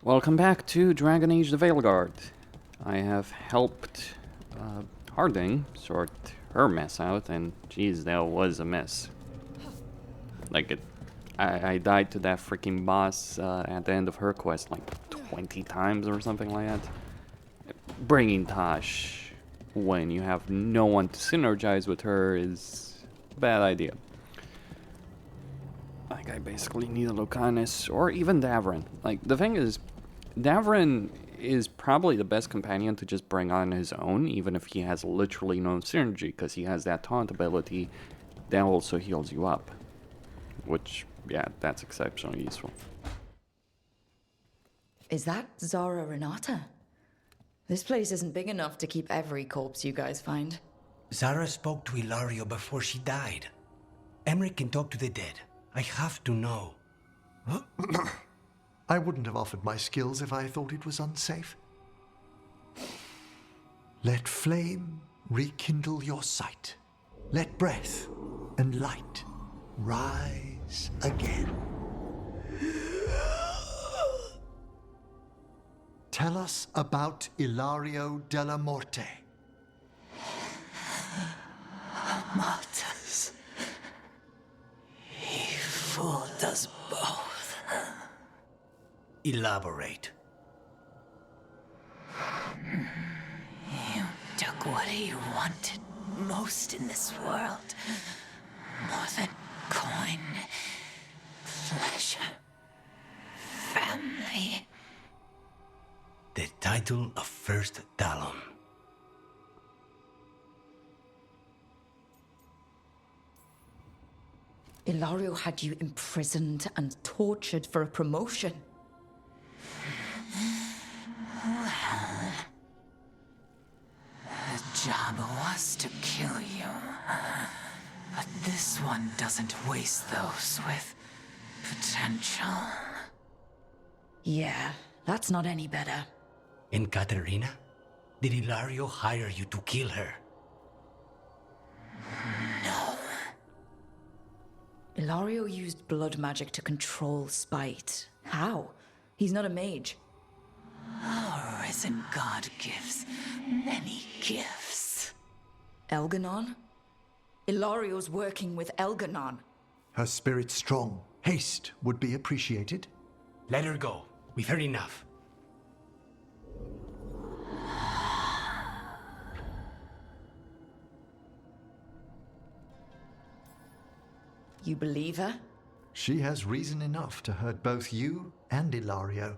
Welcome back to Dragon Age the Veilguard. I have helped Harding sort her mess out, and geez, that was a mess. I died to that freaking boss at the end of her quest like 20 times or something like that. Bringing Tosh when you have no one to synergize with her is a bad idea. Like, I basically need a Lucanus or even Davrin. Like, the thing is, Davrin is probably the best companion to just bring on his own, even if he has literally no synergy, because he has that taunt ability that also heals you up. Which, yeah, that's exceptionally useful. Is that Zara Renata? This place isn't big enough to keep every corpse you guys find. Zara spoke to Ilario before she died. Emmerich can talk to the dead. I have to know. I wouldn't have offered my skills if I thought it was unsafe. Let flame rekindle your sight. Let breath and light rise again. Tell us about Ilario della Morte. Martyrs. He fooled us both. Elaborate. You took what he wanted most in this world. More than coin, pleasure, family. The title of First Talon. Ilario had you imprisoned and tortured for a promotion. Well, the job was to kill you. But this one doesn't waste those with potential. Yeah, that's not any better. And Katerina? Did Ilario hire you to kill her? No. Ilario used blood magic to control spite. How? He's not a mage. Our risen god gives many gifts. Elganon? Ilario's working with Elganon. Her spirit strong. Haste would be appreciated. Let her go. We've heard enough. You believe her? She has reason enough to hurt both you and Ilario.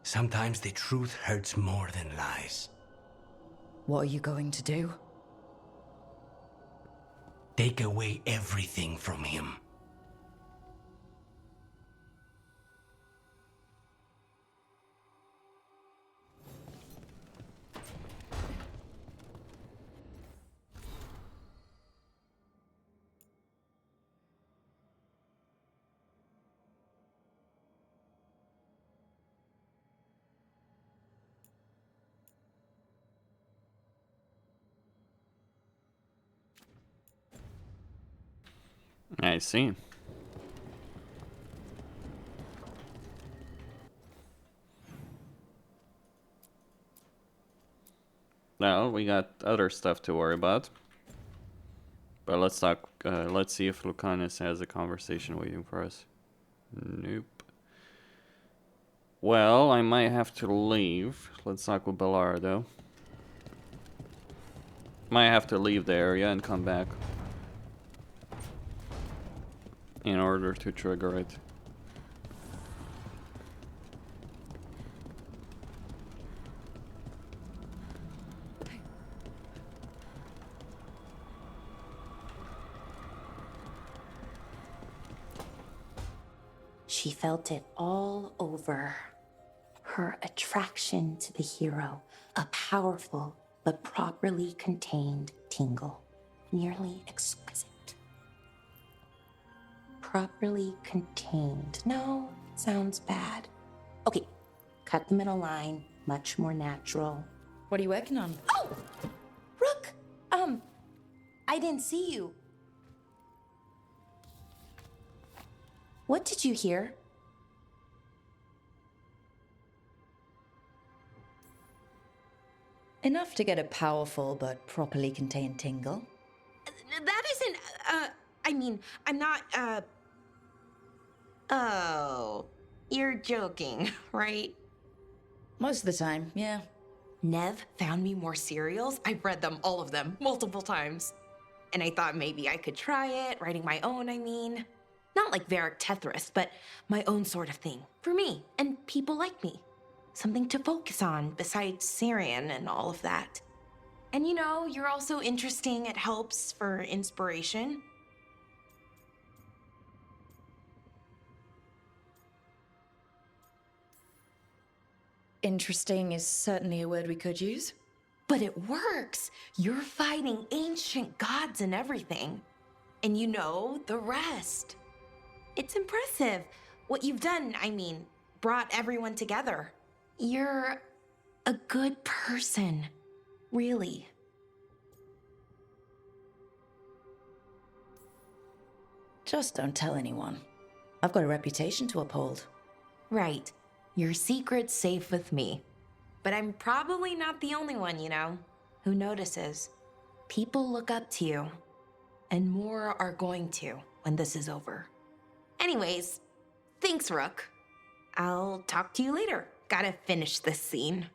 Sometimes the truth hurts more than lies. What are you going to do? Take away everything from him. I see. Well, we got other stuff to worry about. But let's talk. Let's see if Lucanus has a conversation waiting for us. Nope. Well, I might have to leave. Let's talk with Bellara, though. Might have to leave the area and come back in order to trigger it. She felt it all over. Her attraction to the hero, a powerful but properly contained tingle, nearly exquisite. Properly contained. No, sounds bad. Okay, cut the middle line, much more natural. What are you working on? Oh! Rook! I didn't see you. What did you hear? Enough to get a powerful but properly contained tingle. That isn't, I mean, I'm not, Oh, you're joking, right? Most of the time, yeah. Nev found me more serials. I've read them, all of them, multiple times. And I thought maybe I could try it, writing my own, I mean. Not like Varric Tethrus, but my own sort of thing. For me, and people like me. Something to focus on besides Syrian and all of that. And you know, you're also interesting. It helps for inspiration. Interesting is certainly a word we could use. But it works. You're fighting ancient gods and everything. And you know the rest. It's impressive. What you've done, I mean, brought everyone together. You're a good person. Really. Just don't tell anyone. I've got a reputation to uphold. Right. Your secret's safe with me. But I'm probably not the only one, you know, who notices. People look up to you. And more are going to when this is over. Anyways, thanks, Rook. I'll talk to you later. Gotta finish this scene.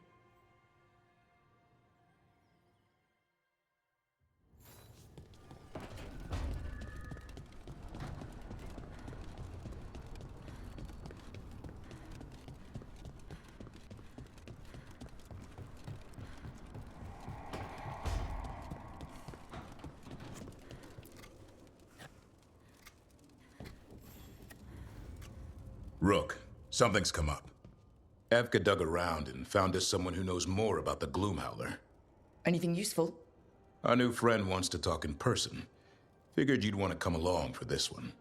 Rook, something's come up. Evka dug around and found us someone who knows more about the Gloomhowler. Anything useful? Our new friend wants to talk in person. Figured you'd want to come along for this one.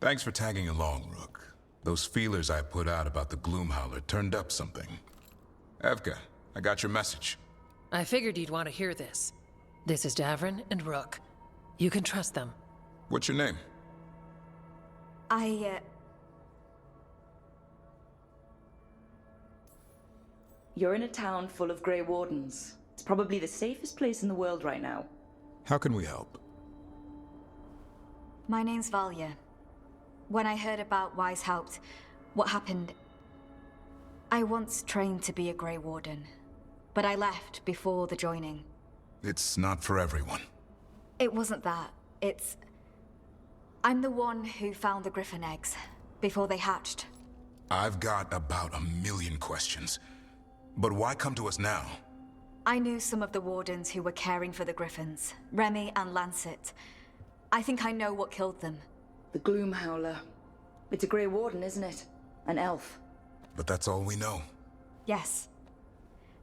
Thanks for tagging along, Rook. Those feelers I put out about the Gloomhowler turned up something. Evka, I got your message. I figured you'd want to hear this. This is Davrin and Rook. You can trust them. What's your name? You're in a town full of Grey Wardens. It's probably the safest place in the world right now. How can we help? My name's Valya. When I heard about Wise Helped, what happened... I once trained to be a Grey Warden, but I left before the joining. It's not for everyone. It wasn't that. It's... I'm the one who found the Griffin eggs, before they hatched. I've got about 1,000,000 questions. But why come to us now? I knew some of the Wardens who were caring for the Griffins, Remy and Lancet. I think I know what killed them. The Gloomhowler. It's a Grey Warden, isn't it? An elf. But that's all we know. Yes.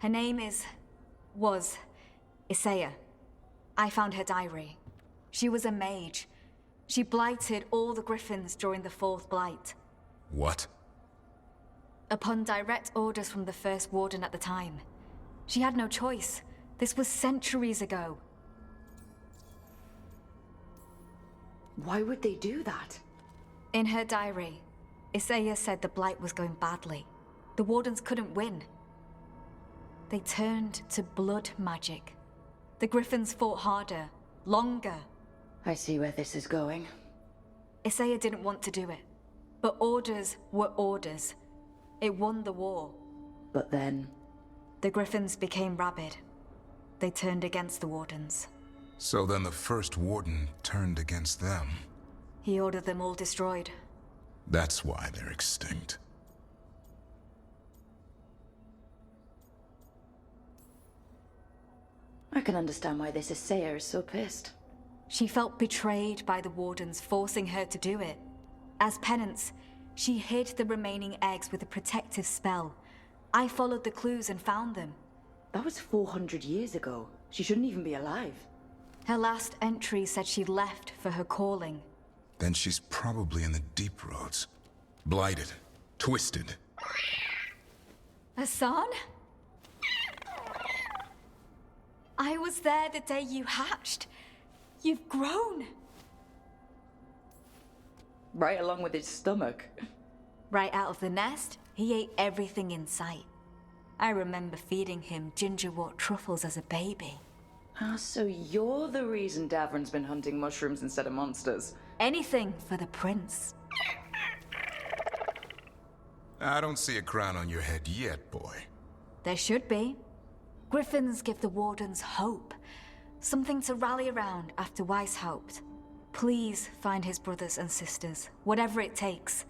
Her name was Isaiah. I found her diary. She was a mage. She blighted all the Griffins during the Fourth Blight. What? Upon direct orders from the First Warden at the time. She had no choice. This was centuries ago. Why would they do that? In her diary, Isaiah said the Blight was going badly. The Wardens couldn't win. They turned to blood magic. The Griffins fought harder, longer. I see where this is going. Isaiah didn't want to do it. But orders were orders. It won the war. But then... The Griffins became rabid. They turned against the Wardens. So then the First Warden turned against them. He ordered them all destroyed. That's why they're extinct. I can understand why this Assayer is so pissed. She felt betrayed by the Wardens forcing her to do it. As penance, she hid the remaining eggs with a protective spell. I followed the clues and found them. That was 400 years ago. She shouldn't even be alive. Her last entry said she left for her calling. Then she's probably in the deep roads. Blighted. Twisted. Assan? I was there the day you hatched. You've grown. Right along with his stomach. Right out of the nest, he ate everything in sight. I remember feeding him gingerwort truffles as a baby. Ah, so you're the reason Davrin's been hunting mushrooms instead of monsters. Anything for the prince. I don't see a crown on your head yet, boy. There should be. Griffins give the Wardens hope. Something to rally around after Weishaupt. Please find his brothers and sisters, whatever it takes.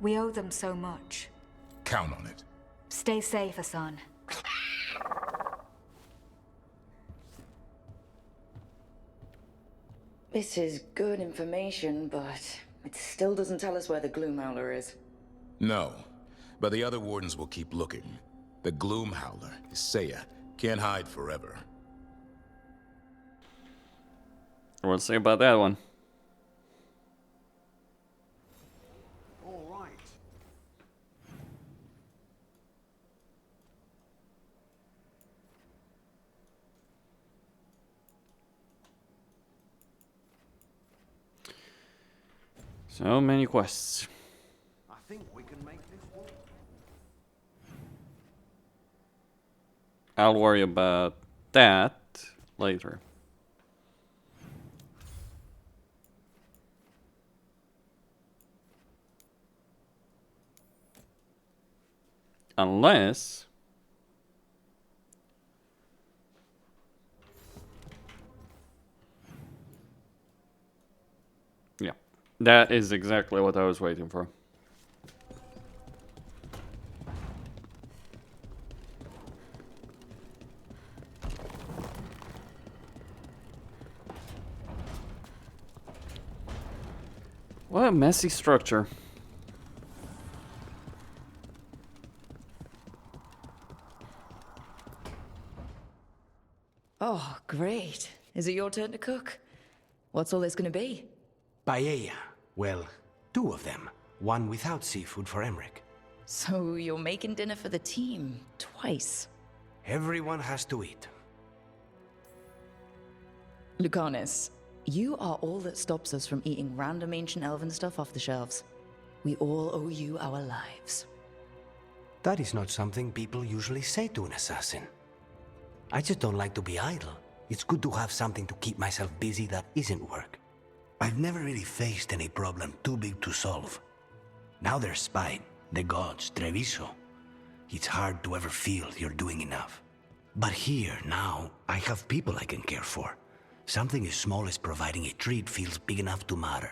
We owe them so much. Count on it. Stay safe, Assan. This is good information, but it still doesn't tell us where the Gloomhowler is. No, but the other wardens will keep looking. The Gloomhowler, Isaiah, can't hide forever. What to say about that one? All right. So many quests. I think we can make this work. I'll worry about that later. Unless... yeah, that is exactly what I was waiting for. What a messy structure. Oh, great. Is it your turn to cook? What's all this gonna be? Paella. Well, 2 of them. One without seafood for Emmerich. So you're making dinner for the team twice. Everyone has to eat. Lucanus, you are all that stops us from eating random ancient elven stuff off the shelves. We all owe you our lives. That is not something people usually say to an assassin. I just don't like to be idle. It's good to have something to keep myself busy that isn't work. I've never really faced any problem too big to solve. Now there's spite, the gods, Treviso. It's hard to ever feel you're doing enough. But here, now, I have people I can care for. Something as small as providing a treat feels big enough to matter.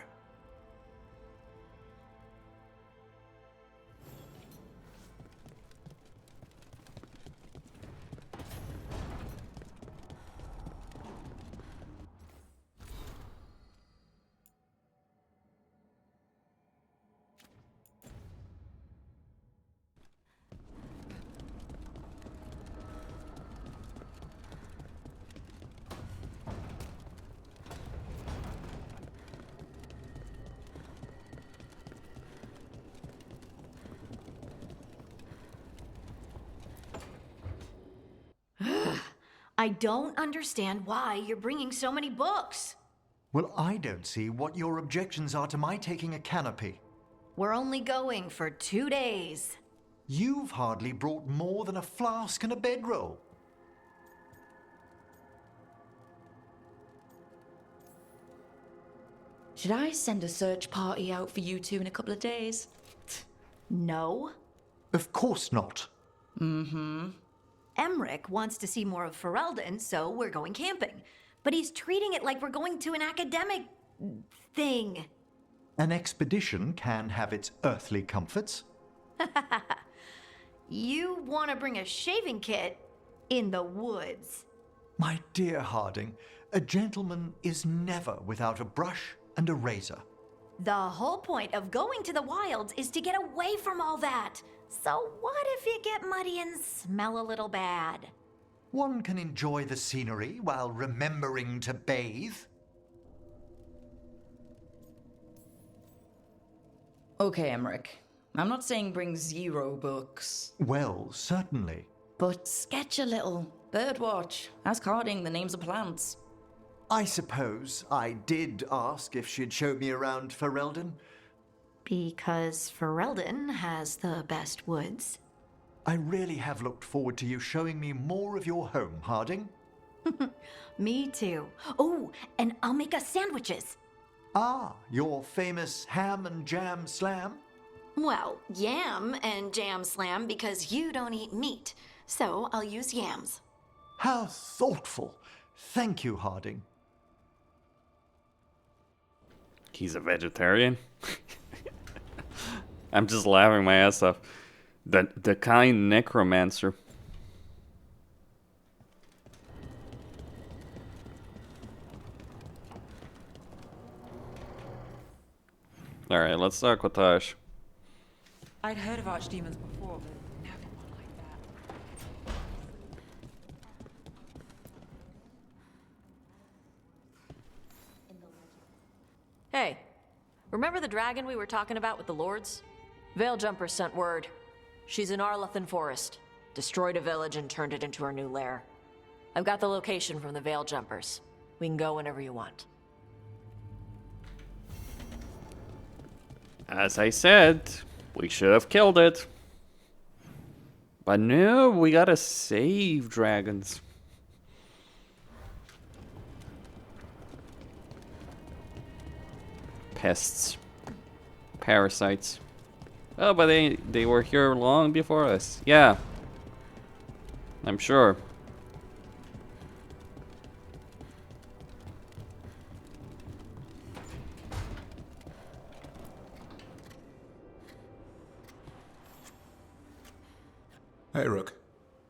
I don't understand why you're bringing so many books. Well, I don't see what your objections are to my taking a canopy. We're only going for 2 days. You've hardly brought more than a flask and a bedroll. Should I send a search party out for you two in a couple of days? No. Of course not. Mm-hmm. Emmerich wants to see more of Ferelden, so we're going camping. But he's treating it like we're going to an academic thing. An expedition can have its earthly comforts. You want to bring a shaving kit in the woods. My dear Harding, a gentleman is never without a brush and a razor. The whole point of going to the wilds is to get away from all that. So what if you get muddy and smell a little bad? One can enjoy the scenery while remembering to bathe. Okay, Emmerich. I'm not saying bring 0 books. Well, certainly. But sketch a little. Birdwatch. Ask Harding the names of plants. I suppose I did ask if she'd show me around Ferelden. Because Ferelden has the best woods. I really have looked forward to you showing me more of your home, Harding. Me too. Oh, and I'll make us sandwiches. Ah, your famous ham and jam slam? Well, yam and jam slam because you don't eat meat. So I'll use yams. How thoughtful. Thank you, Harding. He's a vegetarian? I'm just laughing my ass off. The kind necromancer. Alright, let's talk with Tosh. I'd heard of archdemons before, but never one like that. Hey, remember the dragon we were talking about with the lords? Veiljumpers sent word. She's in Arlethan Forest. Destroyed a village and turned it into her new lair. I've got the location from the Veiljumpers. We can go whenever you want. As I said, we should have killed it. But no, we gotta save dragons. Pests. Parasites. Oh, but they were here long before us. Yeah. I'm sure. Hey, Rook.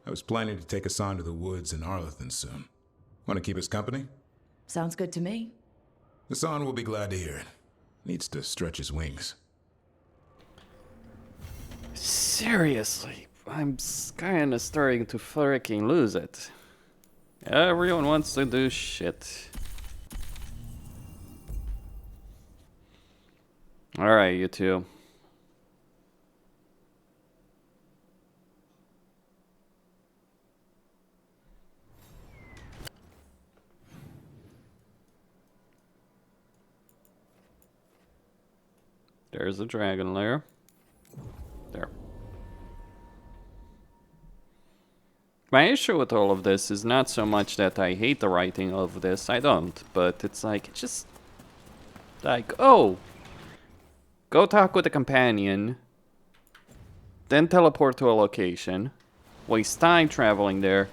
I was planning to take Assan to the woods in Arlethan soon. Want to keep us company? Sounds good to me. Assan will be glad to hear it. Needs to stretch his wings. Seriously, I'm kinda starting to freaking lose it. Everyone wants to do shit. Alright, you two. There's the dragon lair. There. My issue with all of this is not so much that I hate the writing of this, I don't, but it's like, just like, oh, go talk with a companion, then teleport to a location, waste time traveling there.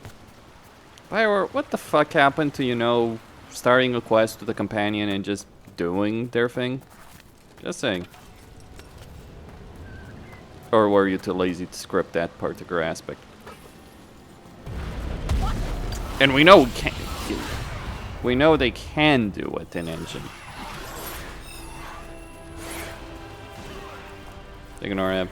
Bioware, what the fuck happened to, you know, starting a quest with a companion and just doing their thing? Just saying. Or were you too lazy to script that particular aspect? And we know we can't. We know they can do it in engine. Ignore him.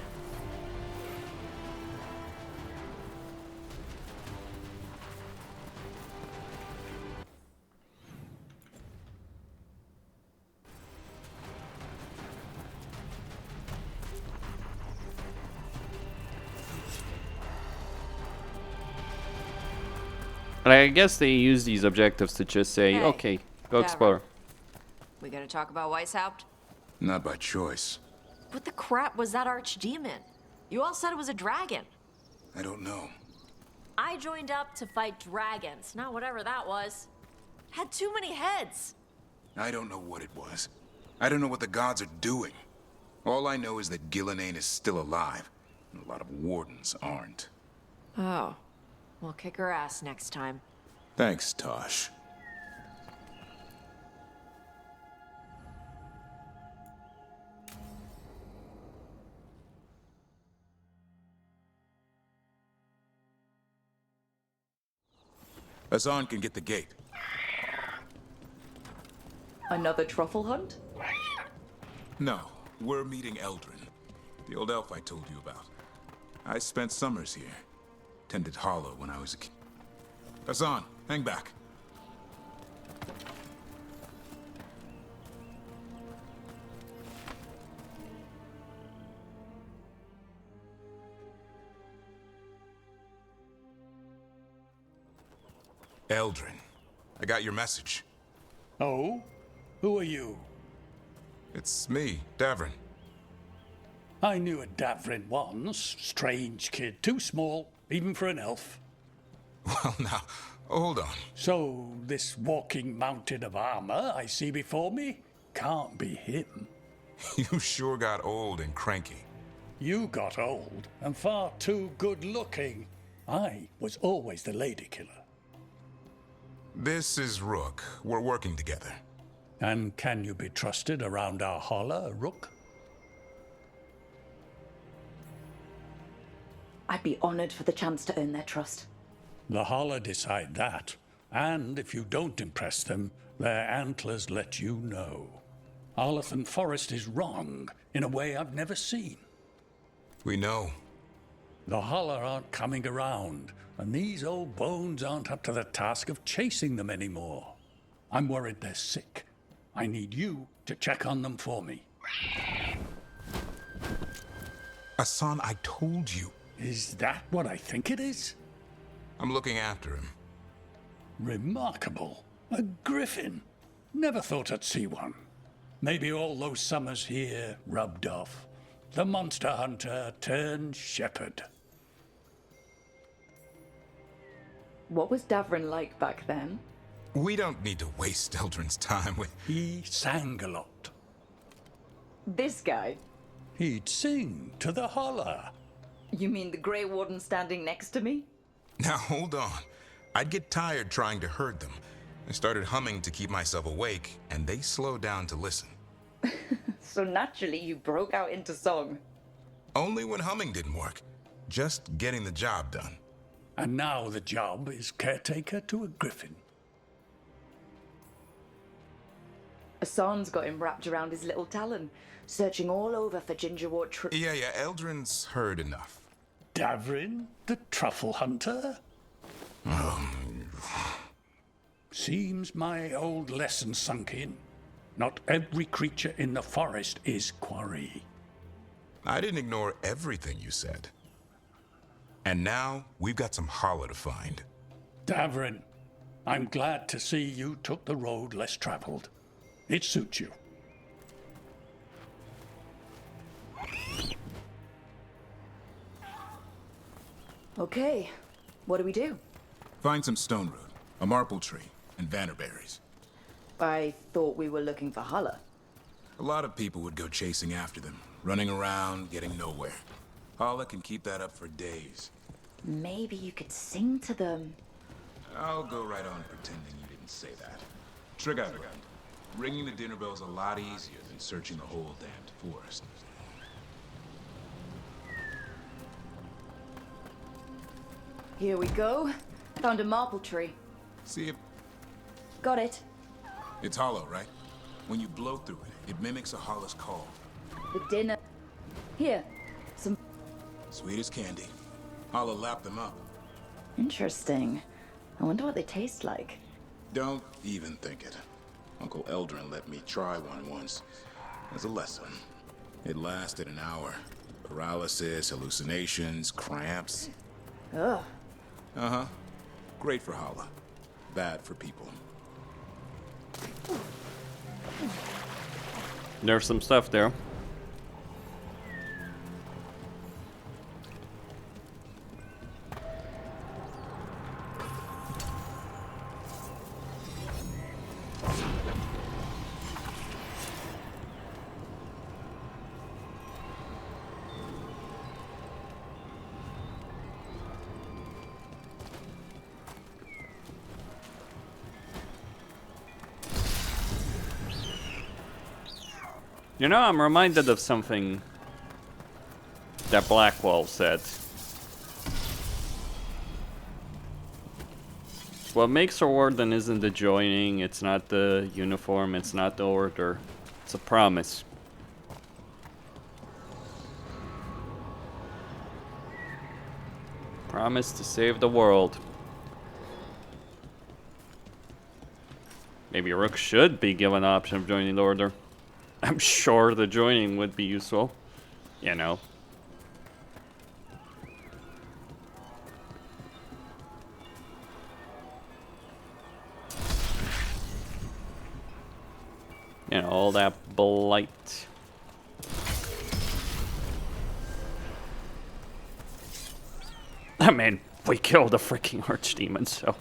But I guess they use these objectives to just say, Hey, okay, go Davrin. explore. We gonna talk about Weishaupt? Not by choice. What the crap was that archdemon? You all said it was a dragon. I don't know. I joined up to fight dragons, not whatever that was. Had too many heads. I don't know what it was. I don't know what the gods are doing. All I know is that Gillenane is still alive, and a lot of wardens aren't. Oh. We'll kick her ass next time. Thanks, Tosh. Assan can get the gate. Another truffle hunt? No, we're meeting Eldrin, the old elf I told you about. I spent summers here. Tended Hollow when I was a kid. Assan, hang back. Eldrin, I got your message. Oh? Who are you? It's me, Davrin. I knew a Davrin once. Strange kid. Too small, even for an elf. Well, now, hold on. So, this walking mountain of armor I see before me can't be him. You sure got old and cranky. You got old and far too good looking. I was always the lady killer. This is Rook. We're working together. And can you be trusted around our holler, Rook? I'd be honored for the chance to earn their trust. The holler decide that. And if you don't impress them, their antlers let you know. Arlathan Forest is wrong in a way I've never seen. We know. The holler aren't coming around, and these old bones aren't up to the task of chasing them anymore. I'm worried they're sick. I need you to check on them for me. Assan, I told you. Is that what I think it is? I'm looking after him. Remarkable. A griffin. Never thought I'd see one. Maybe all those summers here rubbed off. The monster hunter turned shepherd. What was Davrin like back then? We don't need to waste Eldrin's time with... He sang a lot. This guy? He'd sing to the holler. You mean the Grey Warden standing next to me? Now, hold on. I'd get tired trying to herd them. I started humming to keep myself awake, and they slowed down to listen. So naturally, you broke out into song. Only when humming didn't work. Just getting the job done. And now the job is caretaker to a griffin. Assan's got him wrapped around his little talon, searching all over for gingerwort Yeah, Eldrin's heard enough. Davrin, the truffle hunter? Seems my old lesson sunk in. Not every creature in the forest is quarry. I didn't ignore everything you said. And now, we've got some holler to find. Davrin, I'm glad to see you took the road less traveled. It suits you. Okay, what do we do? Find some stone root, a marple tree, and vannerberries. I thought we were looking for Holler. A lot of people would go chasing after them, running around, getting nowhere. Holler can keep that up for days. Maybe you could sing to them. I'll go right on pretending you didn't say that. Trigger. Ringing the dinner bell's a lot easier than searching the whole damned forest. Here we go. Found a marple tree. See if... Got it. It's hollow, right? When you blow through it, it mimics a holler's call. The dinner... Here, some... Sweet as candy. Holler lapped them up. Interesting. I wonder what they taste like. Don't even think it. Uncle Eldrin let me try one once. As a lesson. It lasted an hour. Paralysis, hallucinations, cramps. Ugh. Uh-huh. Great for Holler. Bad for people. There's some stuff there. You know, I'm reminded of something that Blackwell said. promise. What makes a warden isn't the joining, it's not the uniform, it's not the order. It's a promise. Promise to save the world. Maybe Rook should be given the option of joining the order. I'm sure the joining would be useful. You know. You know, all that blight. I mean, we killed a freaking archdemon, so.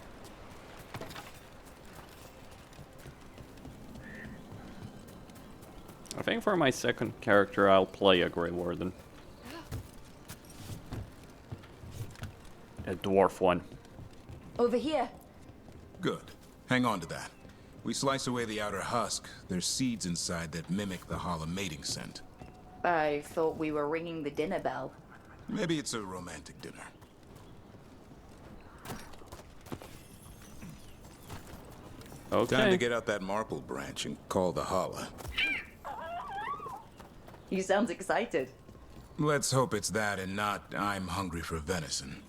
I think for my second character, I'll play a Grey Warden. A dwarf one. Over here. Good. Hang on to that. We slice away the outer husk. There's seeds inside that mimic the Hala mating scent. I thought we were ringing the dinner bell. Maybe it's a romantic dinner. Okay. Time to get out that marple branch and call the Hala. He sounds excited. Let's hope it's that and not I'm hungry for venison.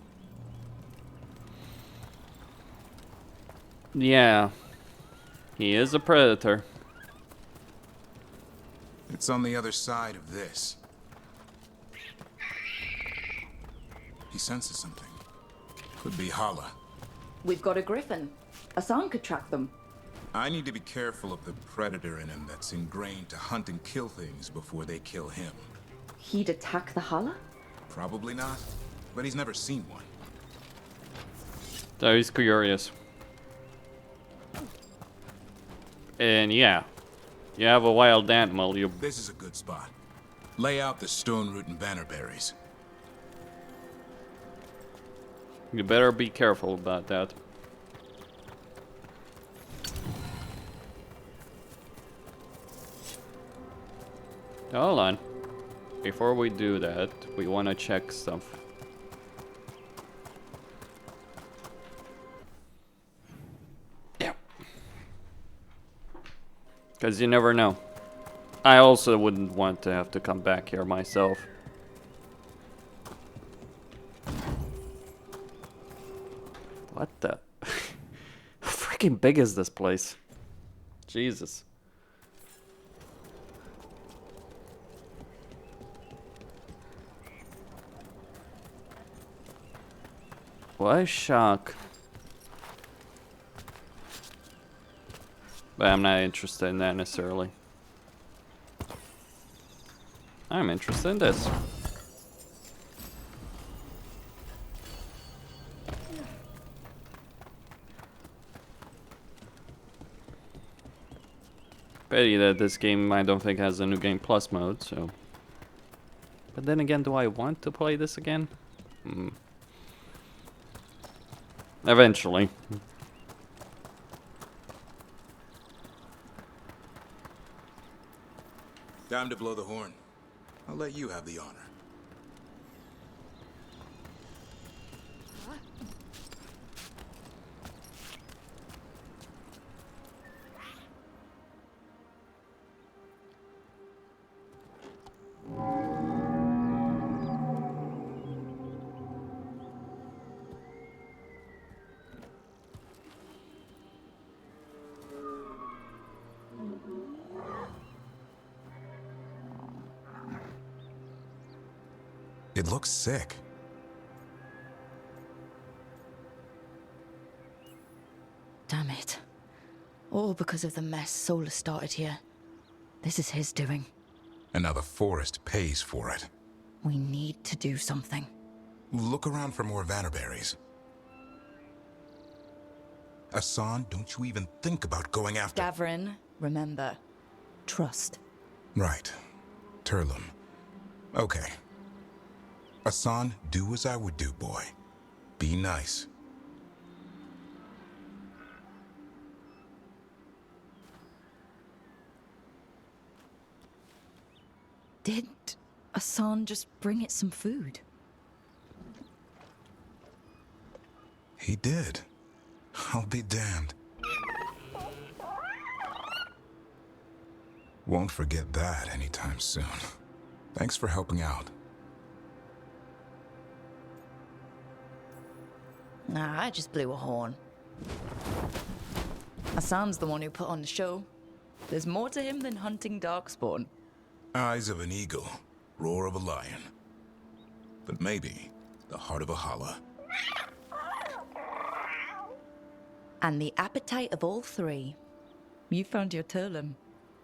Yeah. He is a predator. It's on the other side of this. He senses something. Could be Hala. We've got a griffin. Assan could track them. I need to be careful of the predator in him that's ingrained to hunt and kill things before they kill him. He'd attack the Hala? Probably not, but he's never seen one. So he's curious. And yeah, you have a wild animal. This is a good spot. Lay out the stone root and bannerberries. You better be careful about that. Hold on. Before we do that, we want to check stuff. Yeah. Because you never know. I also wouldn't want to have to come back here myself. What the? How freaking big is this place? Jesus. What shock. But I'm not interested in that necessarily. I'm interested in this. Pity that this game I don't think has a new game plus mode, so. But then again, do I want to play this again? Eventually. Time to blow the horn. I'll let you have the honor. It looks sick. Damn it. All because of the mess Solus started here. This is his doing. And now the forest pays for it. We need to do something. Look around for more vannerberries. Assan, don't you even think about going after... Davrin, remember. Trust. Right. Turlum. Okay. Assan, do as I would do, boy. Be nice. Did Assan just bring it some food? He did. I'll be damned. Won't forget that anytime soon. Thanks for helping out. Nah, I just blew a horn. Assan's the one who put on the show. There's more to him than hunting darkspawn. Eyes of an eagle, roar of a lion. But maybe the heart of a holla. And the appetite of all three. You found your Turlum.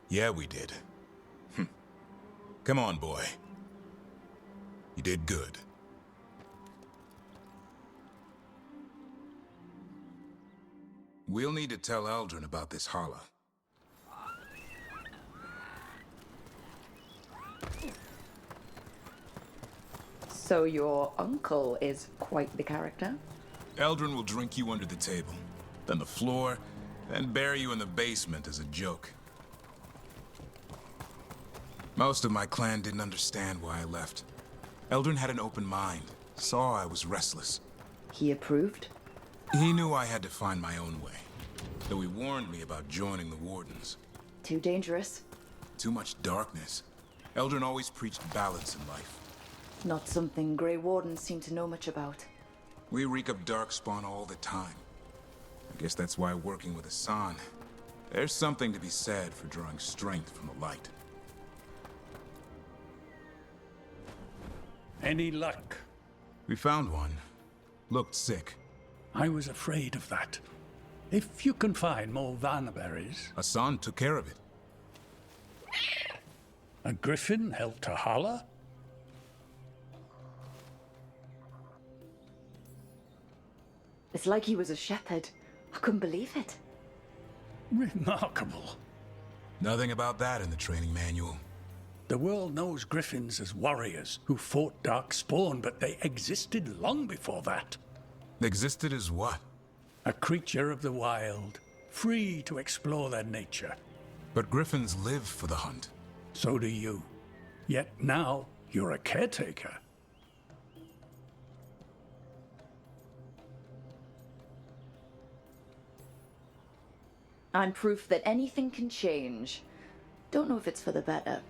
Yeah, we did. Come on, boy. You did good. We'll need to tell Eldrin about this holla. So your uncle is quite the character? Eldrin will drink you under the table, then the floor, then bury you in the basement as a joke. Most of my clan didn't understand why I left. Eldrin had an open mind, saw I was restless. He approved? He knew I had to find my own way, though he warned me about joining the Wardens. Too dangerous? Too much darkness. Eldrin always preached balance in life. Not something Grey Wardens seem to know much about. We reek up darkspawn all the time. I guess that's why working with Assan, there's something to be said for drawing strength from the light. Any luck? We found one. Looked sick. I was afraid of that. If you can find more vanberries... Assan took care of it. A griffin helped a holla? It's like he was a shepherd. I couldn't believe it. Remarkable. Nothing about that in the training manual. The world knows griffins as warriors who fought darkspawn, but they existed long before that. Existed as what? A creature of the wild, free to explore their nature. But griffins live for the hunt. So do you. Yet now, you're a caretaker. I'm proof that anything can change. Don't know if it's for the better.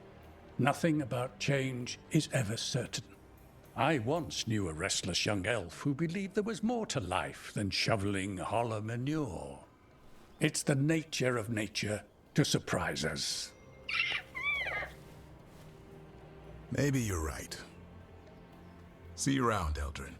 Nothing about change is ever certain. I once knew a restless young elf who believed there was more to life than shoveling hollow manure. It's the nature of nature to surprise us. Maybe you're right. See you around, Eldrin.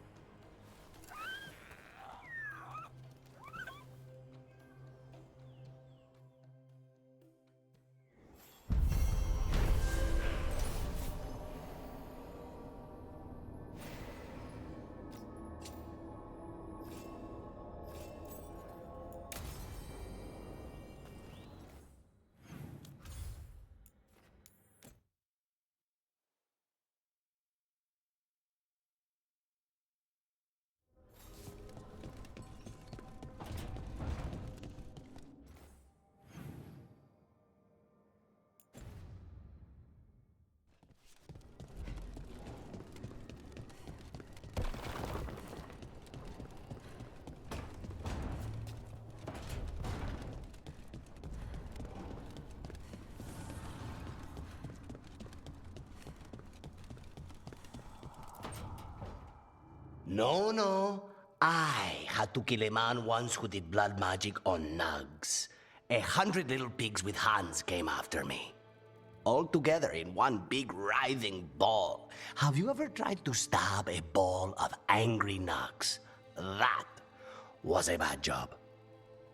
No. I had to kill a man once who did blood magic on nugs. 100 little pigs with hands came after me. All together in one big writhing ball. Have you ever tried to stab a ball of angry nugs? That was a bad job.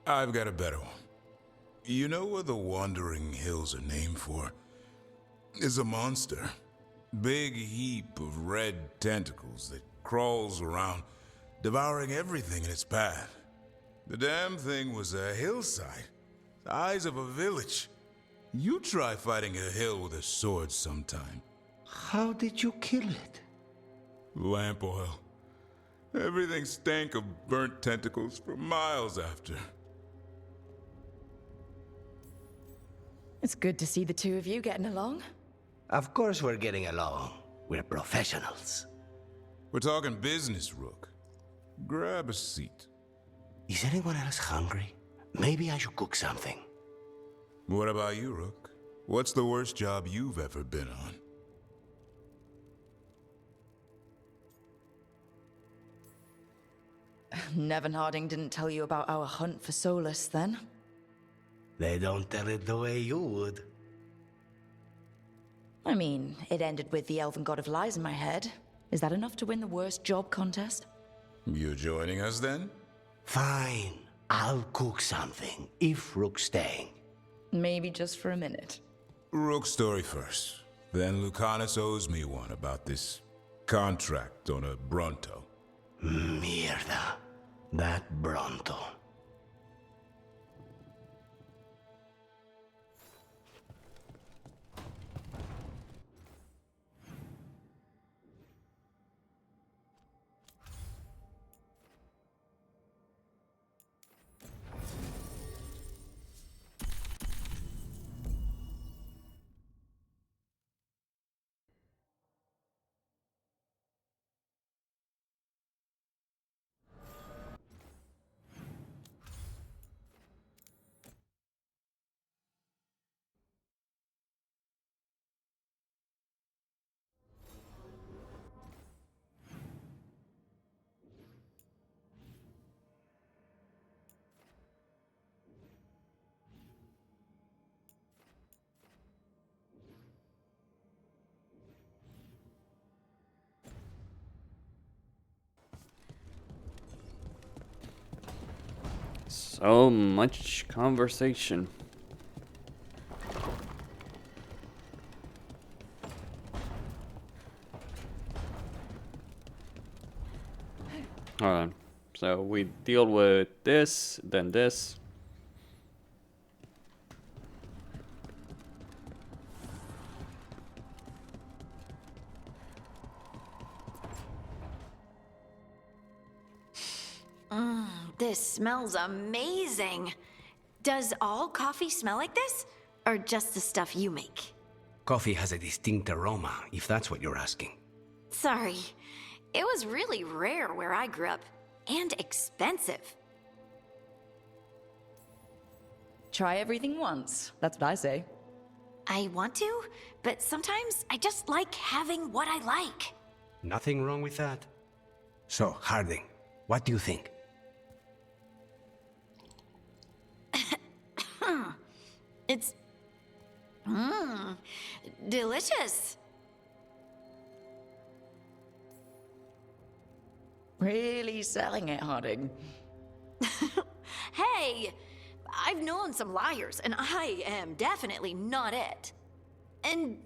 I've got a better one. You know what the Wandering Hills are named for? It's a monster. Big heap of red tentacles that crawls around, devouring everything in its path. The damn thing was a hillside, the size of a village. You try fighting a hill with a sword sometime. How did you kill it? Lamp oil. Everything stank of burnt tentacles for miles after. It's good to see the two of you getting along. Of course we're getting along. We're professionals. We're talking business, Rook. Grab a seat. Is anyone else hungry? Maybe I should cook something. What about you, Rook? What's the worst job you've ever been on? Nevin Harding didn't tell you about our hunt for Solus, then? They don't tell it the way you would. I mean, it ended with the Elven God of Lies in my head. Is that enough to win the worst job contest? You joining us then? Fine. I'll cook something, if Rook's staying. Maybe just for a minute. Rook's story first. Then Lucanus owes me one about this contract on a Bronto. Mierda. That Bronto. So much conversation. Hold on. So we deal with this, then this. This smells amazing. Does all coffee smell like this? Or just the stuff you make? Coffee has a distinct aroma, if that's what you're asking. Sorry. It was really rare where I grew up. And expensive. Try everything once. That's what I say. I want to, but sometimes I just like having what I like. Nothing wrong with that. So, Harding, what do you think? It's... delicious. Really selling it, Harding. Hey, I've known some liars, and I am definitely not it. And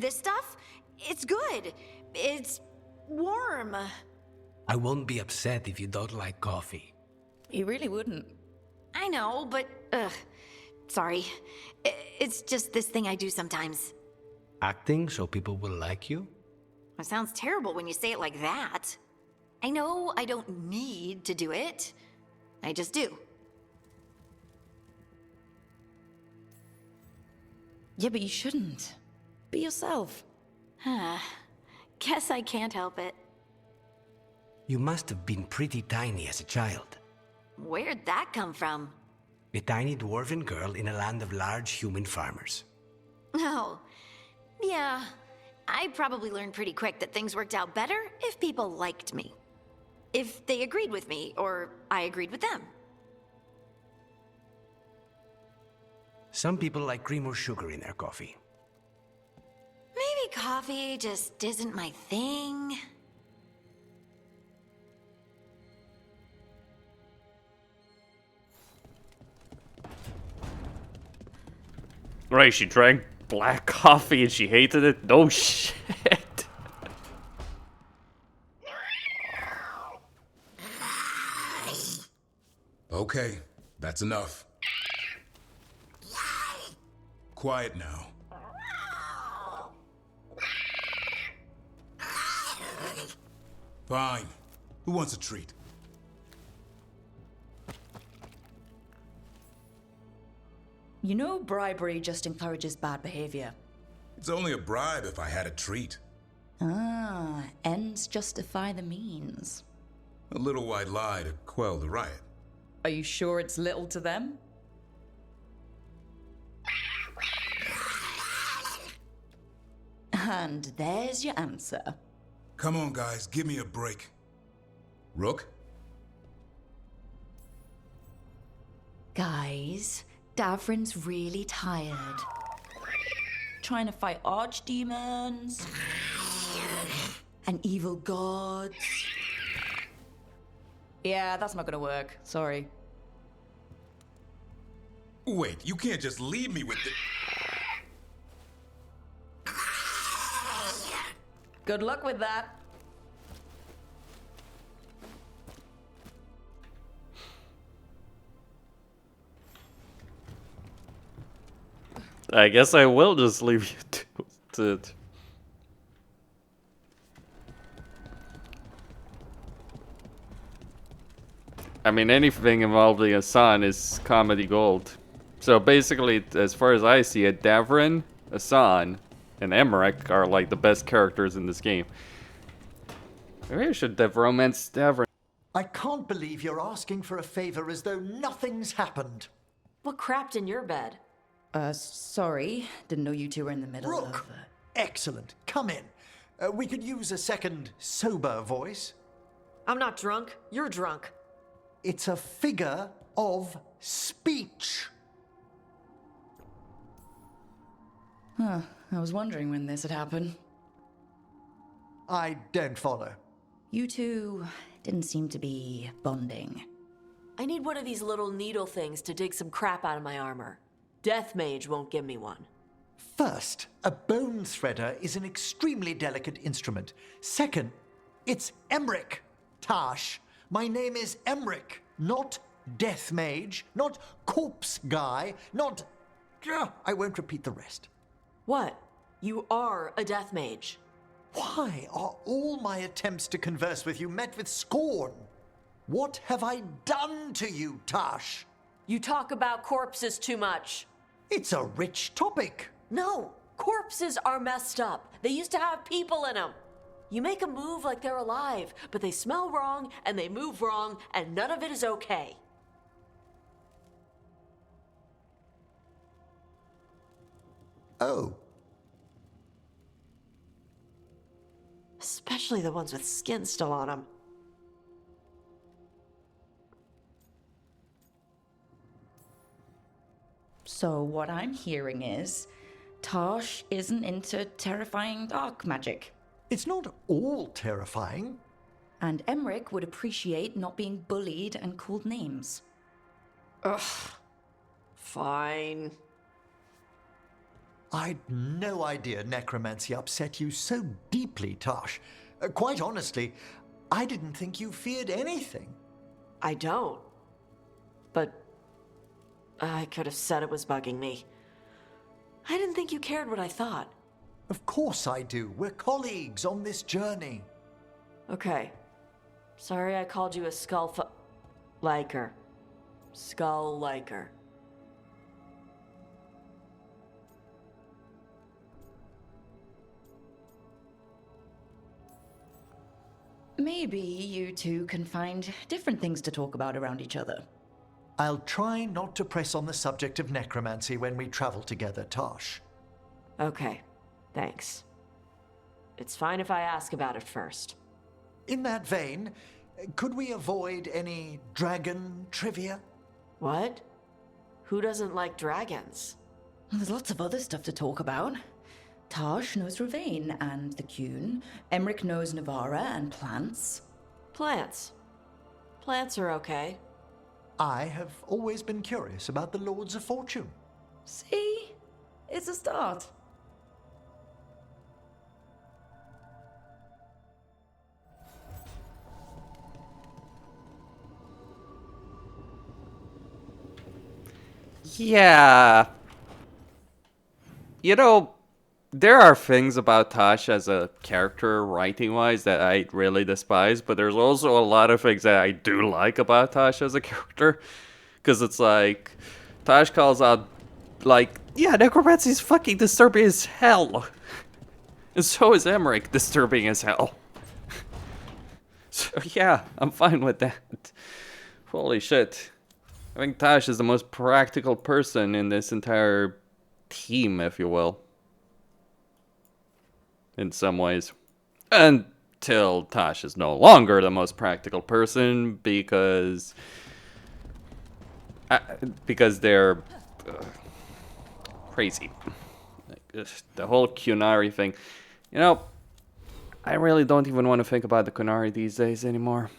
this stuff, it's good. It's warm. I won't be upset if you don't like coffee. You really wouldn't. I know, but sorry. It's just this thing I do sometimes. Acting so people will like you? It sounds terrible when you say it like that. I know I don't need to do it. I just do. Yeah, but you shouldn't. Be yourself. Guess I can't help it. You must have been pretty tiny as a child. Where'd that come from? A tiny dwarven girl in a land of large human farmers. Oh, yeah. I probably learned pretty quick that things worked out better if people liked me. If they agreed with me, or I agreed with them. Some people like cream or sugar in their coffee. Maybe coffee just isn't my thing. Right, she drank black coffee and she hated it? No shit. Okay, that's enough. Quiet now. Fine. Who wants a treat? You know bribery just encourages bad behavior. It's only a bribe if I had a treat. Ah, ends justify the means. A little white lie to quell the riot. Are you sure it's little to them? And there's your answer. Come on, guys, give me a break. Rook? Guys, Davrin's really tired. Trying to fight archdemons and evil gods. Yeah, that's not gonna work. Sorry. Wait, you can't just leave me with the... Good luck with that. I guess I will just leave you to it. I mean, anything involving Assan is comedy gold. So basically, as far as I see it, Davrin, Assan, and Emeric are like the best characters in this game. Maybe I should have romanced Davrin. I can't believe you're asking for a favor as though nothing's happened. What crapped in your bed? Sorry. Didn't know you two were in the middle Rook! of... Excellent. Come in. We could use a second sober voice. I'm not drunk. You're drunk. It's a figure of speech. Huh. I was wondering when this had happened. I don't follow. You two didn't seem to be bonding. I need one of these little needle things to dig some crap out of my armor. Death Mage won't give me one. First, a bone threader is an extremely delicate instrument. Second, it's Emeric. Tash, my name is Emeric, not Death Mage, not Corpse Guy, not... I won't repeat the rest. What? You are a Death Mage. Why are all my attempts to converse with you met with scorn? What have I done to you, Tash? You talk about corpses too much. It's a rich topic. No, corpses are messed up. They used to have people in them. You make a move like they're alive, but they smell wrong and they move wrong, and none of it is okay. Oh. Especially the ones with skin still on them. So what I'm hearing is, Tosh isn't into terrifying dark magic. It's not all terrifying. And Emeric would appreciate not being bullied and called names. Ugh. Fine. I'd no idea necromancy upset you so deeply, Tosh. Quite honestly, I didn't think you feared anything. I don't. But I could have said it was bugging me. I didn't think you cared what I thought. Of course I do. We're colleagues on this journey. Okay. Sorry I called you a liker. Skull liker. Maybe you two can find different things to talk about around each other. I'll try not to press on the subject of necromancy when we travel together, Tosh. Okay, thanks. It's fine if I ask about it first. In that vein, could we avoid any dragon trivia? What? Who doesn't like dragons? Well, there's lots of other stuff to talk about. Tosh knows Ravane and the Qun. Emeric knows Navara and plants. Plants. Plants are okay. I have always been curious about the Lords of Fortune. See? It's a start. Yeah. You know, there are things about Tosh as a character, writing-wise, that I really despise, but there's also a lot of things that I do like about Tosh as a character. Because it's like, Tosh calls out, like, yeah, necromancy is fucking disturbing as hell. And so is Emeric disturbing as hell. So yeah, I'm fine with that. Holy shit. I think Tash is the most practical person in this entire team, if you will. In some ways. Until Tash is no longer the most practical person because they're crazy. Like, the whole Kunari thing. You know, I really don't even want to think about the Kunari these days anymore.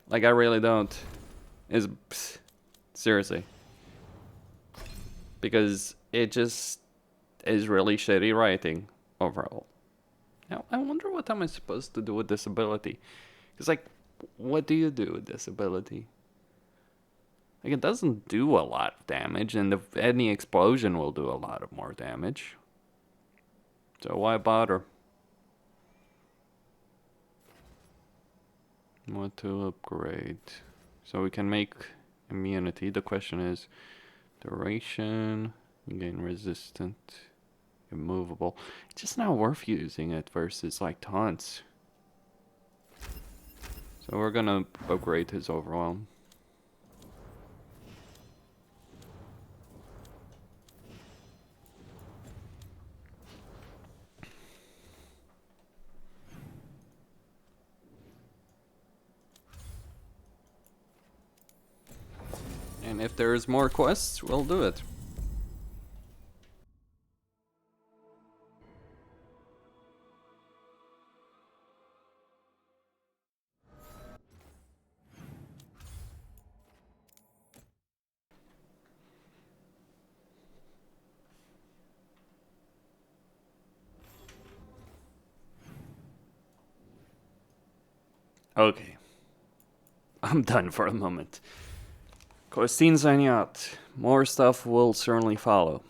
Like, I really don't. Seriously. Because it just is really shitty writing overall. Now, I wonder what am I supposed to do with this ability? Because, like, what do you do with this ability? Like, it doesn't do a lot of damage, and if any explosion will do a lot of more damage. So why bother? What to upgrade? So we can make immunity. The question is duration, you gain resistant. Immovable. It's just not worth using it versus like taunts. So we're gonna upgrade his overwhelm. And if there's more quests, we'll do it. Okay. I'm done for a moment. Costin signing out. More stuff will certainly follow.